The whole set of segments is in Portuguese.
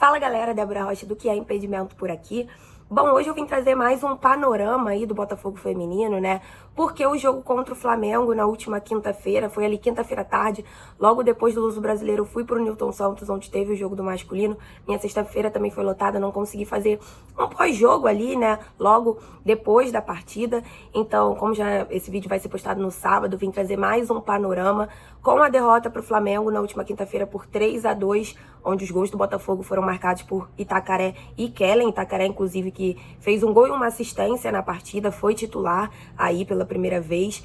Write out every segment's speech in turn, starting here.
Fala galera, Débora Rocha do Que é Impedimento por aqui. Bom, hoje eu vim trazer mais um panorama aí do Botafogo feminino, né? Porque o jogo contra o Flamengo na última quinta-feira, foi ali quinta-feira à tarde, logo depois do Luso Brasileiro, eu fui pro Newton Santos, onde teve o jogo do masculino. Minha sexta-feira também foi lotada, não consegui fazer um pós-jogo ali, né? Logo depois da partida. Então, como já esse vídeo vai ser postado no sábado, vim trazer mais um panorama com a derrota pro Flamengo na última quinta-feira por 3-2, onde os gols do Botafogo foram marcados por Itacaré e Kellen. Itacaré, inclusive, que fez um gol e uma assistência na partida, foi titular aí pela primeira vez.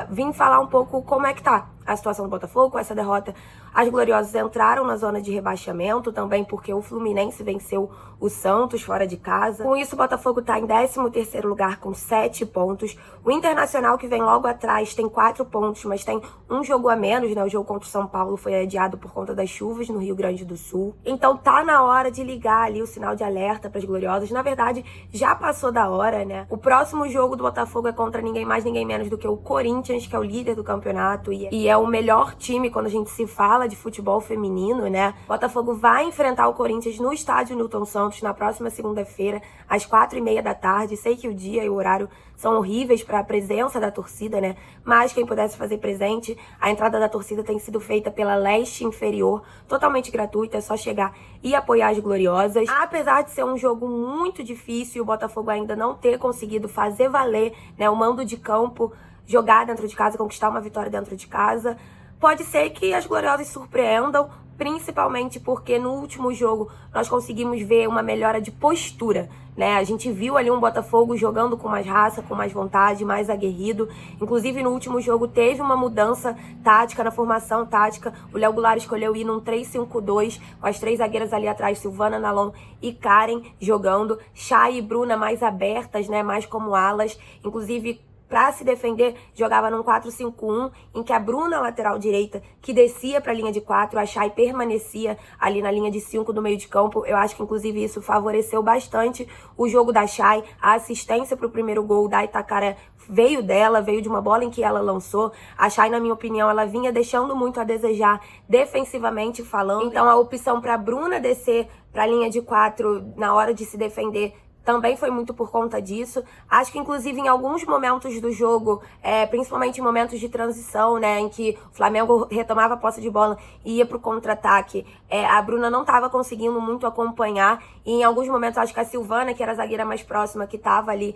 Vim falar um pouco como é que tá a situação do Botafogo com essa derrota. As Gloriosas entraram na zona de rebaixamento, também porque o Fluminense venceu o Santos fora de casa. Com isso, o Botafogo está em 13º lugar com 7 pontos. O Internacional, que vem logo atrás, tem 4 pontos, mas tem um jogo a menos, né? O jogo contra o São Paulo foi adiado por conta das chuvas no Rio Grande do Sul. Então tá na hora de ligar ali o sinal de alerta para as Gloriosas. Na verdade, já passou da hora, né? O próximo jogo do Botafogo é contra ninguém mais, ninguém menos do que o Corinthians, que é o líder do campeonato e é o melhor time quando a gente se fala de futebol feminino, né? O Botafogo vai enfrentar o Corinthians no estádio Newton Santos na próxima segunda-feira, às 4h30 da tarde. Sei que o dia e o horário são horríveis para a presença da torcida, né? Mas quem pudesse fazer presente, a entrada da torcida tem sido feita pela Leste Inferior, totalmente gratuita, é só chegar e apoiar as Gloriosas. Apesar de ser um jogo muito difícil, o Botafogo ainda não ter conseguido fazer valer, né, o mando de campo, jogar dentro de casa, conquistar uma vitória dentro de casa, pode ser que as Gloriosas surpreendam, principalmente porque no último jogo nós conseguimos ver uma melhora de postura, né? A gente viu ali um Botafogo jogando com mais raça, com mais vontade, mais aguerrido. Inclusive no último jogo teve uma mudança tática na formação tática. O Léo Goulart escolheu ir num 3-5-2, com as 3 zagueiras ali atrás, Silvana, Nalon e Karen jogando, Chay e Bruna mais abertas, né? Mais como alas, inclusive para se defender, jogava num 4-5-1, em que a Bruna, lateral direita, que descia para a linha de 4, a Chay permanecia ali na linha de 5 do meio de campo. Eu acho que, inclusive, isso favoreceu bastante o jogo da Chay. A assistência para o primeiro gol da Itacaré veio dela, veio de uma bola em que ela lançou. A Chay, na minha opinião, ela vinha deixando muito a desejar defensivamente falando. Então, a opção para a Bruna descer para a linha de 4 na hora de se defender também foi muito por conta disso. Acho que, inclusive, em alguns momentos do jogo, principalmente em momentos de transição, né, em que o Flamengo retomava a posse de bola e ia pro contra-ataque, a Bruna não estava conseguindo muito acompanhar. E em alguns momentos, acho que a Silvana, que era a zagueira mais próxima, que estava ali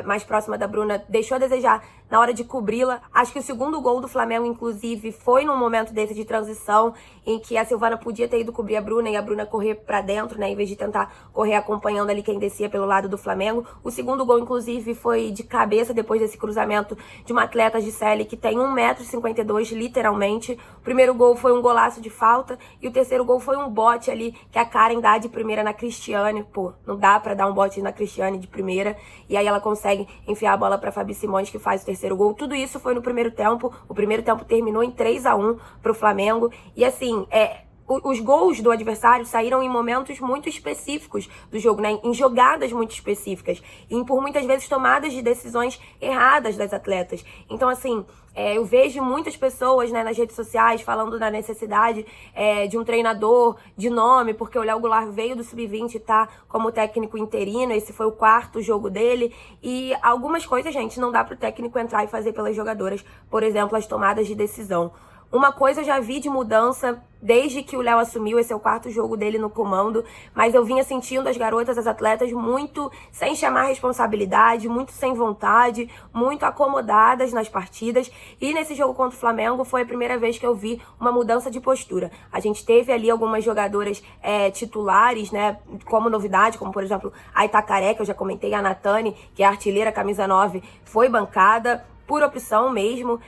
mais próxima da Bruna, deixou a desejar na hora de cobri-la. Acho que o segundo gol do Flamengo, inclusive, foi num momento desse de transição, em que a Silvana podia ter ido cobrir a Bruna e a Bruna correr para dentro, né, em vez de tentar correr acompanhando ali quem descia pelo lado do Flamengo. O segundo gol, inclusive, foi de cabeça depois desse cruzamento de uma atleta Gisele, que tem 1,52 m, literalmente. O primeiro gol foi um golaço de falta e o terceiro gol foi um bote ali que a Karen dá de primeira na Cristiane. Pô, não dá pra dar um bote na Cristiane de primeira. E aí ela consegue enfiar a bola pra Fabi Simões, que faz o terceiro gol. Tudo isso foi no primeiro tempo. O primeiro tempo terminou em 3-1 pro Flamengo. E assim, os gols do adversário saíram em momentos muito específicos do jogo, né? Em jogadas muito específicas. E por muitas vezes tomadas de decisões erradas das atletas. Então, assim, eu vejo muitas pessoas, né, nas redes sociais falando da necessidade de um treinador de nome, porque o Léo Goulart veio do Sub-20 e tá como técnico interino. Esse foi o 4º jogo dele. E algumas coisas, gente, não dá pro técnico entrar e fazer pelas jogadoras. Por exemplo, as tomadas de decisão. Uma coisa eu já vi de mudança desde que o Léo assumiu, esse é o 4º jogo dele no comando, mas eu vinha sentindo as garotas, as atletas, muito sem chamar responsabilidade, muito sem vontade, muito acomodadas nas partidas. E nesse jogo contra o Flamengo foi a primeira vez que eu vi uma mudança de postura. A gente teve ali algumas jogadoras titulares, né, como novidade, como por exemplo a Itacaré, que eu já comentei, a Natane, que é a artilheira camisa 9, foi bancada por opção mesmo.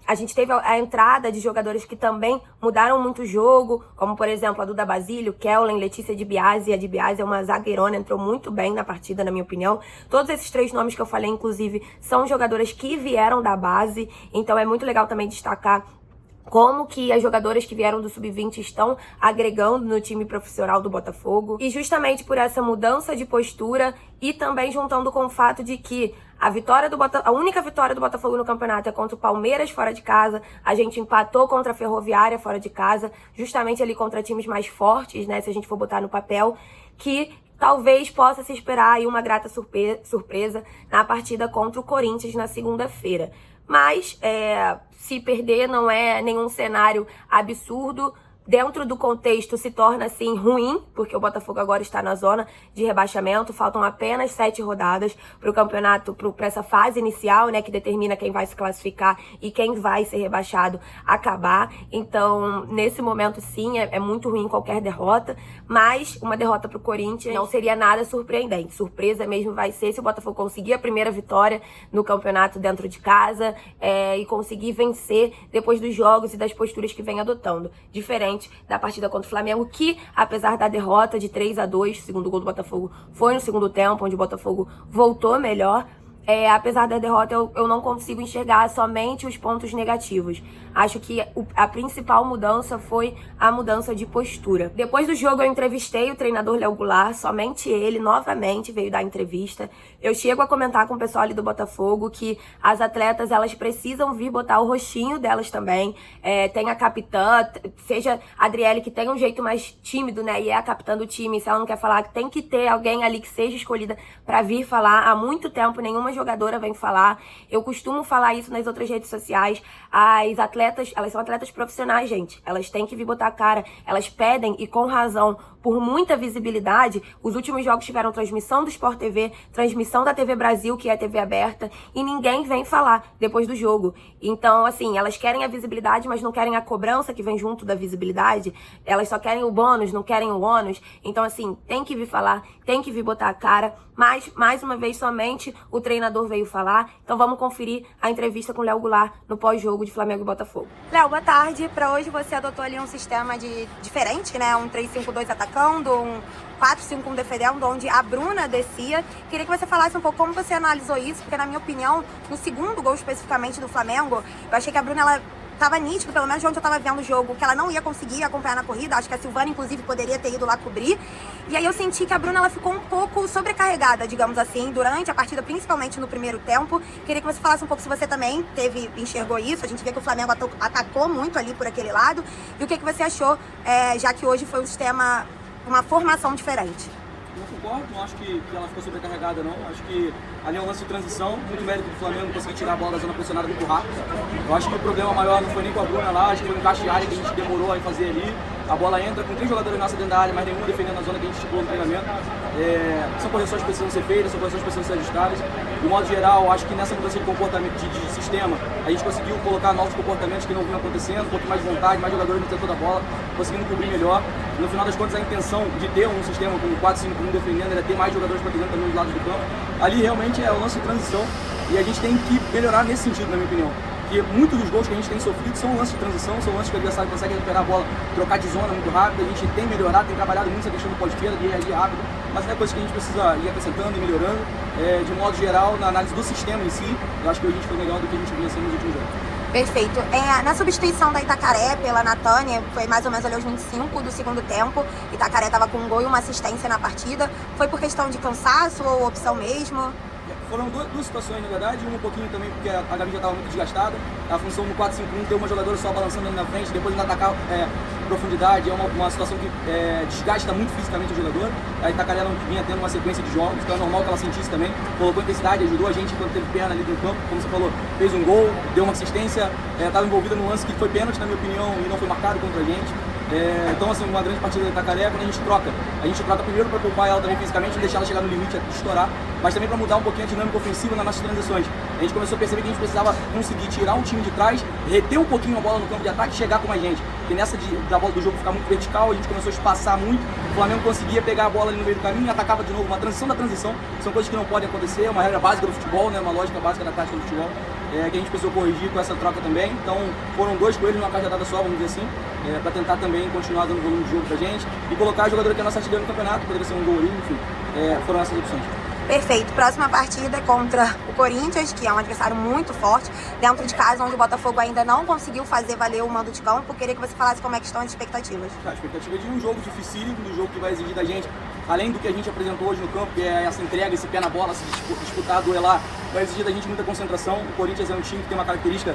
A gente teve a entrada de jogadores que também mudaram muito o jogo, como por exemplo a Duda Basílio, Kellen, Letícia de Biasi. A de Biasi é uma zagueirona, entrou muito bem na partida, na minha opinião. Todos esses 3 nomes que eu falei, inclusive, são jogadoras que vieram da base, então é muito legal também destacar como que as jogadoras que vieram do Sub-20 estão agregando no time profissional do Botafogo. E justamente por essa mudança de postura e também juntando com o fato de que A única vitória do Botafogo no campeonato é contra o Palmeiras fora de casa. A gente empatou contra a Ferroviária fora de casa, justamente ali contra times mais fortes, né? Se a gente for botar no papel, que talvez possa se esperar aí uma grata surpresa na partida contra o Corinthians na segunda-feira. Mas se perder não é nenhum cenário absurdo. Dentro do contexto se torna, assim, ruim, porque o Botafogo agora está na zona de rebaixamento. Faltam apenas 7 rodadas para o campeonato, para essa fase inicial, né, que determina quem vai se classificar e quem vai ser rebaixado, acabar. Então, nesse momento, sim, é muito ruim qualquer derrota, mas uma derrota para o Corinthians não seria nada surpreendente. Surpresa mesmo vai ser se o Botafogo conseguir a primeira vitória no campeonato dentro de casa e conseguir vencer depois dos jogos e das posturas que vem adotando. Diferente da partida contra o Flamengo, que, apesar da derrota de 3-2, o segundo gol do Botafogo foi no segundo tempo, onde o Botafogo voltou melhor. Apesar da derrota, eu não consigo enxergar somente os pontos negativos. Acho que a principal mudança foi a mudança de postura. Depois do jogo, eu entrevistei o treinador Léo Goulart, somente ele, novamente, veio dar entrevista. Eu chego a comentar com o pessoal ali do Botafogo que as atletas, elas precisam vir botar o rostinho delas também. Tem a capitã, seja a Adriele, que tem um jeito mais tímido, né, e é a capitã do time. Se ela não quer falar, tem que ter alguém ali que seja escolhida para vir falar. Há muito tempo, nenhuma jogadora vem falar. Eu costumo falar isso nas outras redes sociais. As atletas, elas são atletas profissionais, gente. Elas têm que vir botar a cara. Elas pedem, e com razão, por muita visibilidade. Os últimos jogos tiveram transmissão do Sport TV, transmissão da TV Brasil, que é a TV aberta, e ninguém vem falar depois do jogo. Então, assim, elas querem a visibilidade, mas não querem a cobrança que vem junto da visibilidade. Elas só querem o bônus, não querem o ônus. Então, assim, tem que vir falar, tem que vir botar a cara. Mas, mais uma vez, somente o treinador veio falar. Então, vamos conferir a entrevista com o Léo Goulart no pós-jogo de Flamengo e Botafogo. Léo, boa tarde. Para hoje, você adotou ali um sistema diferente, né? Um 3-5-2 atacando, um 4-5-1 defendendo, onde a Bruna descia. Queria que você falasse um pouco como você analisou isso, porque, na minha opinião, no segundo gol especificamente do Flamengo, eu achei que a Bruna, ela tava nítido, pelo menos de onde eu tava vendo o jogo, que ela não ia conseguir acompanhar na corrida. Acho que a Silvana, inclusive, poderia ter ido lá cobrir. E aí eu senti que a Bruna, ela ficou um pouco sobrecarregada, digamos assim, durante a partida, principalmente no primeiro tempo. Queria que você falasse um pouco se você também enxergou isso. A gente vê que o Flamengo atacou muito ali por aquele lado. E o que você achou, já que hoje foi um sistema, uma formação diferente? Não concordo, não acho que ela ficou sobrecarregada, não. Acho que ali é um lance de transição, muito mérito do Flamengo conseguir tirar a bola da zona posicionada muito rápido. Eu acho que o problema maior não foi nem com a Bruna lá, acho que foi no encaixe de área que a gente demorou a fazer ali. A bola entra com 3 jogadores nossa dentro da área, mas nenhum defendendo a zona que a gente estipulou no treinamento. São correções que precisam ser feitas, são correções que precisam ser ajustadas. De modo geral, acho que nessa mudança de comportamento, de sistema, a gente conseguiu colocar novos comportamentos que não vinham acontecendo, um pouco mais de vontade, mais jogadores no setor da bola, conseguindo cobrir melhor. No final das contas, a intenção de ter um sistema com 4-5-1 defendendo era ter mais jogadores para dentro também dos lados do campo. Ali realmente é o lance de transição e a gente tem que melhorar nesse sentido, na minha opinião. Porque muitos dos gols que a gente tem sofrido são lances de transição, são lances que o adversário consegue recuperar a bola, trocar de zona muito rápido. A gente tem melhorado, tem trabalhado muito essa questão do pós-esquerda, de reagir rápido, mas é coisa que a gente precisa ir acrescentando e melhorando. De modo geral, na análise do sistema em si, eu acho que a gente foi melhor do que a gente vinha sendo nos últimos jogos. Perfeito. Na substituição da Itacaré pela Natânia, foi mais ou menos ali aos 25 do segundo tempo. Itacaré estava com um gol e uma assistência na partida. Foi por questão de cansaço ou opção mesmo? Foram duas situações, na verdade, uma um pouquinho também porque a Gabi já estava muito desgastada. A função no 4-5-1 ter uma jogadora só balançando ali na frente, depois de atacar profundidade, é uma situação que desgasta muito fisicamente o jogador. A Itacaré não vinha tendo uma sequência de jogos, então é normal que ela sentisse também. Colocou intensidade, ajudou a gente quando teve perna ali no campo, como você falou, fez um gol, deu uma assistência, estava envolvida num lance que foi pênalti, na minha opinião, e não foi marcado contra a gente. Então, assim, uma grande partida da Itacaré quando a gente troca primeiro para poupar ela também fisicamente, não deixar ela chegar no limite de estourar, mas também para mudar um pouquinho a dinâmica ofensiva nas nossas transições. A gente começou a perceber que a gente precisava conseguir tirar um time de trás, reter um pouquinho a bola no campo de ataque e chegar com mais gente. Porque nessa da bola do jogo ficar muito vertical, a gente começou a espaçar muito, o Flamengo conseguia pegar a bola ali no meio do caminho e atacava de novo. Uma transição da transição, são coisas que não podem acontecer, é uma regra básica do futebol, né? Uma lógica básica da tática do futebol. Que a gente precisou corrigir com essa troca também. Então foram 2 coelhos numa cajadada só, vamos dizer assim, para tentar também continuar dando volume de jogo pra gente e colocar a jogadora que é a nossa artilheira no campeonato, poderia ser um gol, enfim, foram essas opções. Perfeito. Próxima partida é contra o Corinthians, que é um adversário muito forte, dentro de casa, onde o Botafogo ainda não conseguiu fazer valer o mando de campo. Queria que você falasse como é que estão as expectativas. A expectativa é de um jogo dificílimo, um jogo que vai exigir da gente, além do que a gente apresentou hoje no campo, que é essa entrega, esse pé na bola, se disputar, duelar, vai exigir da gente muita concentração. O Corinthians é um time que tem uma característica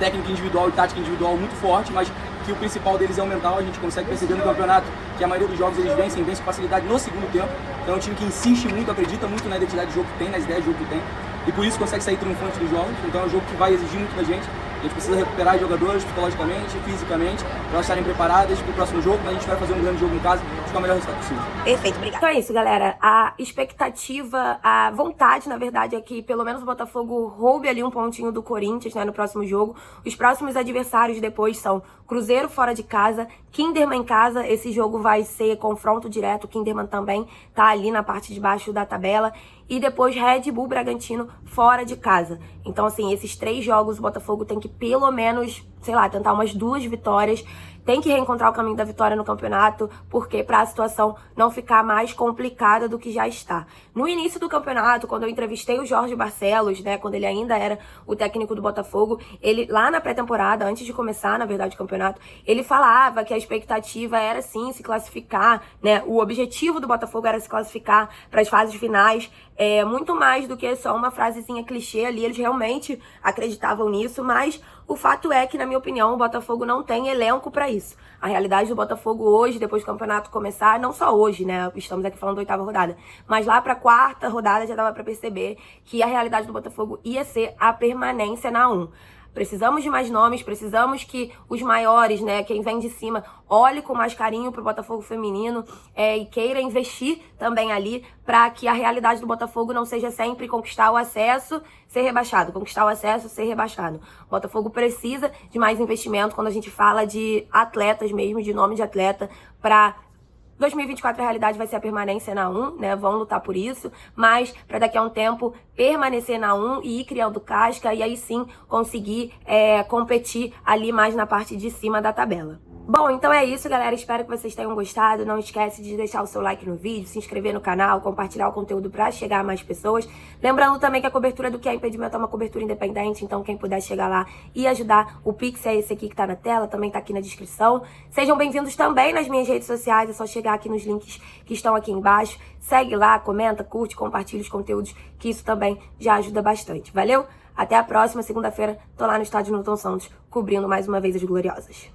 técnica individual e tática individual muito forte, mas que o principal deles é o mental. A gente consegue perceber no campeonato que a maioria dos jogos eles vencem com facilidade no segundo tempo. Então é um time que insiste muito, acredita muito na identidade de jogo que tem, nas ideias de jogo que tem, e por isso consegue sair triunfante dos jogos. Então é um jogo que vai exigir muito da gente. A gente precisa recuperar jogadores psicologicamente, fisicamente, para elas estarem preparadas para o próximo jogo, mas a gente vai fazer um grande jogo em casa e ficar o melhor resultado possível. Perfeito, obrigada. Então é isso, galera. A expectativa, a vontade, na verdade, é que pelo menos o Botafogo roube ali um pontinho do Corinthians, né, no próximo jogo. Os próximos adversários depois são Cruzeiro fora de casa, Kinderman em casa. Esse jogo vai ser confronto direto. O Kinderman também tá ali na parte de baixo da tabela. E depois Red Bull Bragantino fora de casa. Então, assim, esses 3 jogos o Botafogo tem que pelo menos, sei lá, tentar umas 2 vitórias. Tem que reencontrar o caminho da vitória no campeonato, porque para a situação não ficar mais complicada do que já está. No início do campeonato, quando eu entrevistei o Jorge Barcelos, né, quando ele ainda era o técnico do Botafogo, ele lá na pré-temporada, antes de começar, na verdade, o campeonato, ele falava que a expectativa era sim se classificar, né? O objetivo do Botafogo era se classificar para as fases finais. Muito mais do que só uma frasezinha clichê ali, eles realmente acreditavam nisso, mas o fato é que, na minha opinião, o Botafogo não tem elenco para isso. A realidade do Botafogo hoje, depois do campeonato começar, não só hoje, né, estamos aqui falando da 8ª rodada, mas lá pra 4ª rodada já dava pra perceber que a realidade do Botafogo ia ser a permanência na 1. Precisamos de mais nomes, precisamos que os maiores, né, quem vem de cima, olhe com mais carinho pro Botafogo feminino e queira investir também ali para que a realidade do Botafogo não seja sempre conquistar o acesso, ser rebaixado, conquistar o acesso, ser rebaixado. O Botafogo precisa de mais investimento quando a gente fala de atletas mesmo, de nome de atleta, para 2024 a realidade vai ser a permanência na 1, né? Vão lutar por isso, mas para daqui a um tempo permanecer na 1 e ir criando casca e aí sim conseguir competir ali mais na parte de cima da tabela. Bom, então é isso, galera. Espero que vocês tenham gostado. Não esquece de deixar o seu like no vídeo, se inscrever no canal, compartilhar o conteúdo para chegar a mais pessoas. Lembrando também que a cobertura do Que é Impedimento é uma cobertura independente, então quem puder chegar lá e ajudar, o Pix é esse aqui que tá na tela, também tá aqui na descrição. Sejam bem-vindos também nas minhas redes sociais, é só chegar aqui nos links que estão aqui embaixo. Segue lá, comenta, curte, compartilha os conteúdos, que isso também já ajuda bastante. Valeu? Até a próxima segunda-feira, tô lá no estádio Newton Santos, cobrindo mais uma vez as Gloriosas.